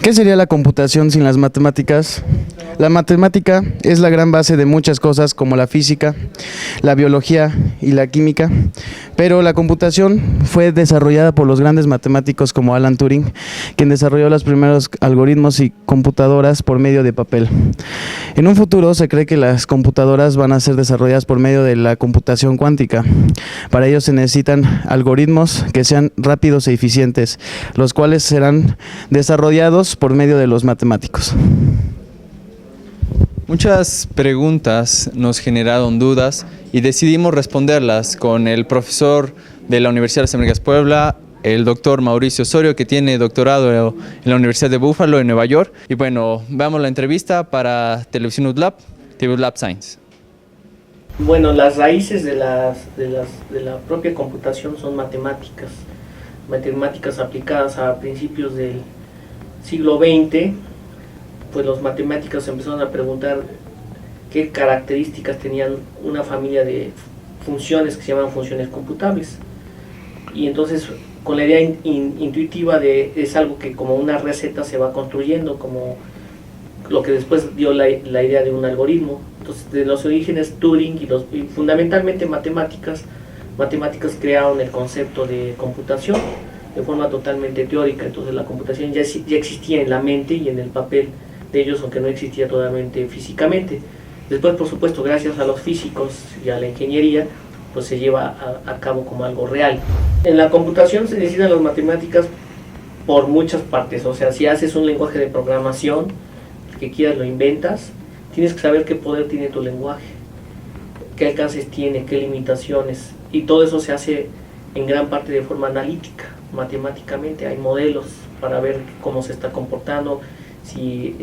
¿Qué sería la computación sin las matemáticas? La matemática es la gran base de muchas cosas como la física, la biología y la química, pero la computación fue desarrollada por los grandes matemáticos como Alan Turing, quien desarrolló los primeros algoritmos y computadoras por medio de papel. En un futuro se cree que las computadoras van a ser desarrolladas por medio de la computación cuántica. Para ello se necesitan algoritmos que sean rápidos e eficientes, los cuales serán desarrollados por medio de los matemáticos. Muchas preguntas nos generaron dudas y decidimos responderlas con el profesor de la Universidad de las Américas Puebla, el doctor Mauricio Osorio, que tiene doctorado en la Universidad de Buffalo, en Nueva York. Y bueno, veamos la entrevista para Televisión UTLAB, TV UTLAB Science. Bueno, las raíces de la propia computación son matemáticas aplicadas a principios del siglo XX. Pues los matemáticos empezaron a preguntar qué características tenían una familia de funciones que se llaman funciones computables. Y entonces con la idea intuitiva de es algo que como una receta se va construyendo, como lo que después dio la idea de un algoritmo. Entonces de los orígenes Turing y fundamentalmente matemáticas crearon el concepto de computación de forma totalmente teórica. Entonces la computación ya existía en la mente y en el papel de ellos, aunque no existía totalmente físicamente. Después, por supuesto, gracias a los físicos y a la ingeniería, pues se lleva a cabo como algo real. En la computación se necesitan las matemáticas por muchas partes. O sea, si haces un lenguaje de programación, el que quieras lo inventas, tienes que saber qué poder tiene tu lenguaje, qué alcances tiene, qué limitaciones, y todo eso se hace en gran parte de forma analítica, matemáticamente. Hay modelos para ver cómo se está comportando, si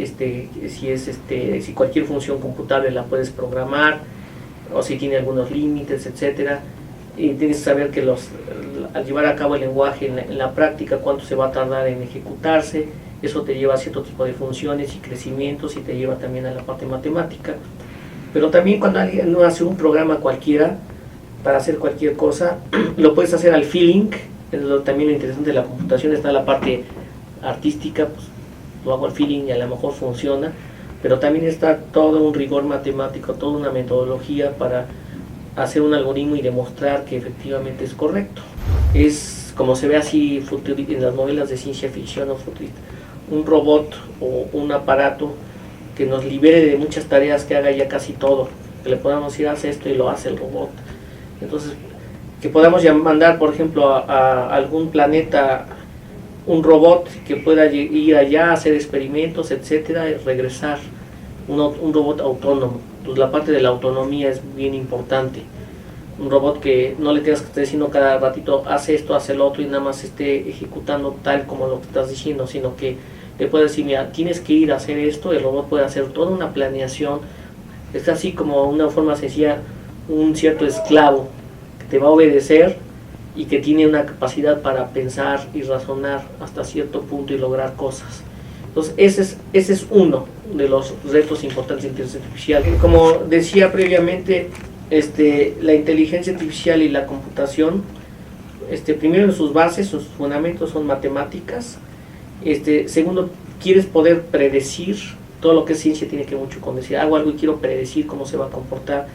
cualquier función computable la puedes programar o si tiene algunos límites, etcétera. Y tienes que saber que al llevar a cabo el lenguaje en la práctica, cuánto se va a tardar en ejecutarse. Eso te lleva a cierto tipo de funciones y crecimientos y te lleva también a la parte matemática. Pero también cuando alguien no hace un programa cualquiera para hacer cualquier cosa, lo puedes hacer al feeling. También lo interesante de la computación está la parte artística, pues lo hago al feeling y a lo mejor funciona, pero también está todo un rigor matemático, toda una metodología para hacer un algoritmo y demostrar que efectivamente es correcto. Es como se ve así en las novelas de ciencia ficción o futurista, un robot o un aparato que nos libere de muchas tareas, que haga ya casi todo, que le podamos decir haz esto y lo hace el robot. Entonces, que podamos mandar, por ejemplo, a algún planeta un robot que pueda ir allá a hacer experimentos, etcétera, y regresar, un robot autónomo. Pues la parte de la autonomía es bien importante. Un robot que no le tengas que estar diciendo cada ratito haz esto, haz el otro y nada más esté ejecutando tal como lo que estás diciendo, sino que le puedes decir, mira, tienes que ir a hacer esto. El robot puede hacer toda una planeación. Es así como una forma sencilla, un cierto esclavo que te va a obedecer y que tiene una capacidad para pensar y razonar hasta cierto punto y lograr cosas. Entonces ese es uno de los retos importantes de inteligencia artificial. Como decía previamente, la inteligencia artificial y la computación, primero en sus bases, sus fundamentos son matemáticas. Segundo, quieres poder predecir. Todo lo que es ciencia tiene que ver mucho con decir, hago algo y quiero predecir cómo se va a comportar.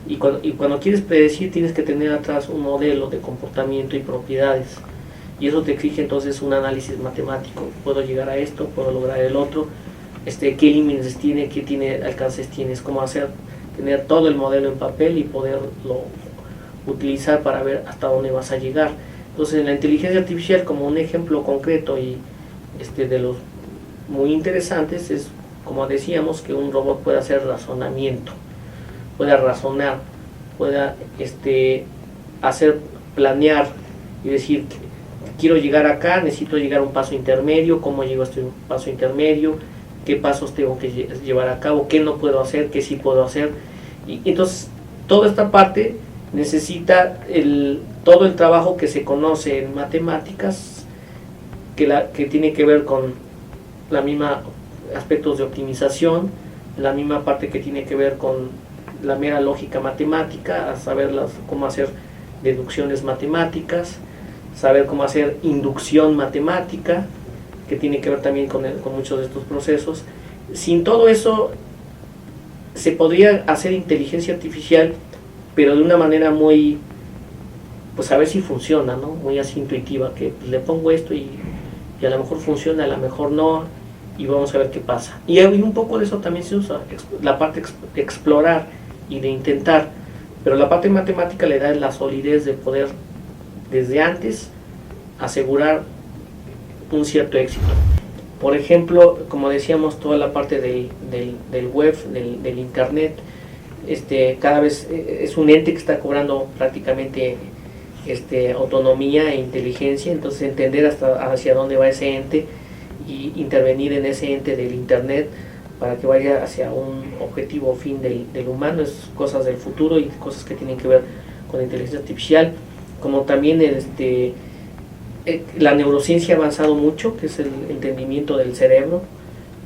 Y cuando quieres predecir, tienes que tener atrás un modelo de comportamiento y propiedades. Y eso te exige entonces un análisis matemático. Puedo llegar a esto, puedo lograr el otro. Qué límites tiene, qué alcances tienes, cómo tener todo el modelo en papel y poderlo utilizar para ver hasta dónde vas a llegar. Entonces, en la inteligencia artificial, como un ejemplo concreto y de los muy interesantes, es como decíamos, que un robot puede hacer razonamiento, pueda razonar, pueda planear y decir, quiero llegar acá, necesito llegar a un paso intermedio, cómo llego a este paso intermedio, qué pasos tengo que llevar a cabo, qué no puedo hacer, qué sí puedo hacer. Y entonces toda esta parte necesita todo el trabajo que se conoce en matemáticas, que tiene que ver con la misma aspectos de optimización, la misma parte que tiene que ver con la mera lógica matemática, a saber cómo hacer deducciones matemáticas, saber cómo hacer inducción matemática, que tiene que ver también con muchos de estos procesos. Sin todo eso se podría hacer inteligencia artificial, pero de una manera muy, pues a ver si funciona, ¿no? Muy así intuitiva, que pues, le pongo esto y a lo mejor funciona, a lo mejor no, y vamos a ver qué pasa. Y un poco de eso también se usa, la parte de explorar y de intentar, pero la parte matemática le da la solidez de poder desde antes asegurar un cierto éxito. Por ejemplo, como decíamos, toda la parte del web, del internet, cada vez es un ente que está cobrando prácticamente autonomía e inteligencia, entonces entender hacia dónde va ese ente y intervenir en ese ente del internet para que vaya hacia un objetivo fin del humano, es cosas del futuro y cosas que tienen que ver con la inteligencia artificial, como también la neurociencia ha avanzado mucho, que es el entendimiento del cerebro,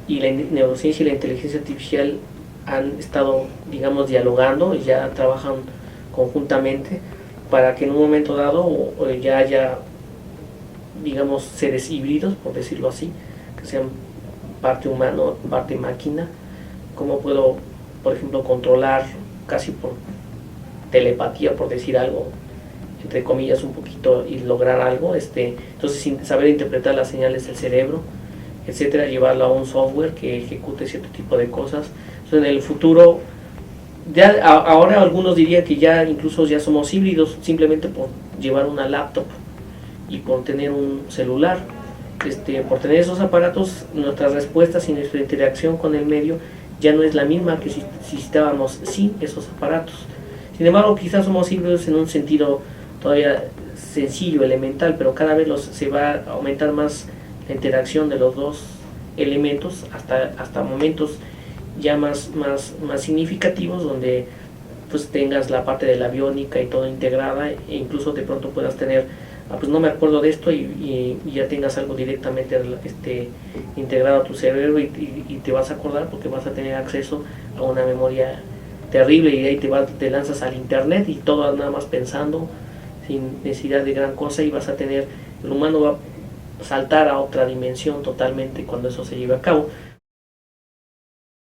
y la neurociencia y la inteligencia artificial han estado, digamos, dialogando y ya trabajan conjuntamente para que en un momento dado ya haya, digamos, seres híbridos, por decirlo así, que sean parte humano, parte máquina. ¿Cómo puedo, por ejemplo, controlar casi por telepatía, por decir algo, entre comillas, un poquito, y lograr algo? Entonces, sin saber interpretar las señales del cerebro, etcétera, llevarlo a un software que ejecute cierto tipo de cosas. Entonces, en el futuro, ahora algunos dirían que ya incluso ya somos híbridos, simplemente por llevar una laptop y por tener un celular. Por tener esos aparatos, nuestras respuestas y nuestra interacción con el medio ya no es la misma que si estábamos sin esos aparatos. Sin embargo, quizás somos híbridos en un sentido todavía sencillo, elemental, pero cada vez se va a aumentar más la interacción de los dos elementos hasta momentos ya más significativos, donde pues tengas la parte de la biónica y todo integrada, e incluso de pronto puedas tener, pues no me acuerdo de esto, y ya tengas algo directamente integrado a tu cerebro y te vas a acordar porque vas a tener acceso a una memoria terrible, y de ahí te lanzas al internet y todo nada más pensando sin necesidad de gran cosa, y vas a tener, el humano va a saltar a otra dimensión totalmente cuando eso se lleve a cabo.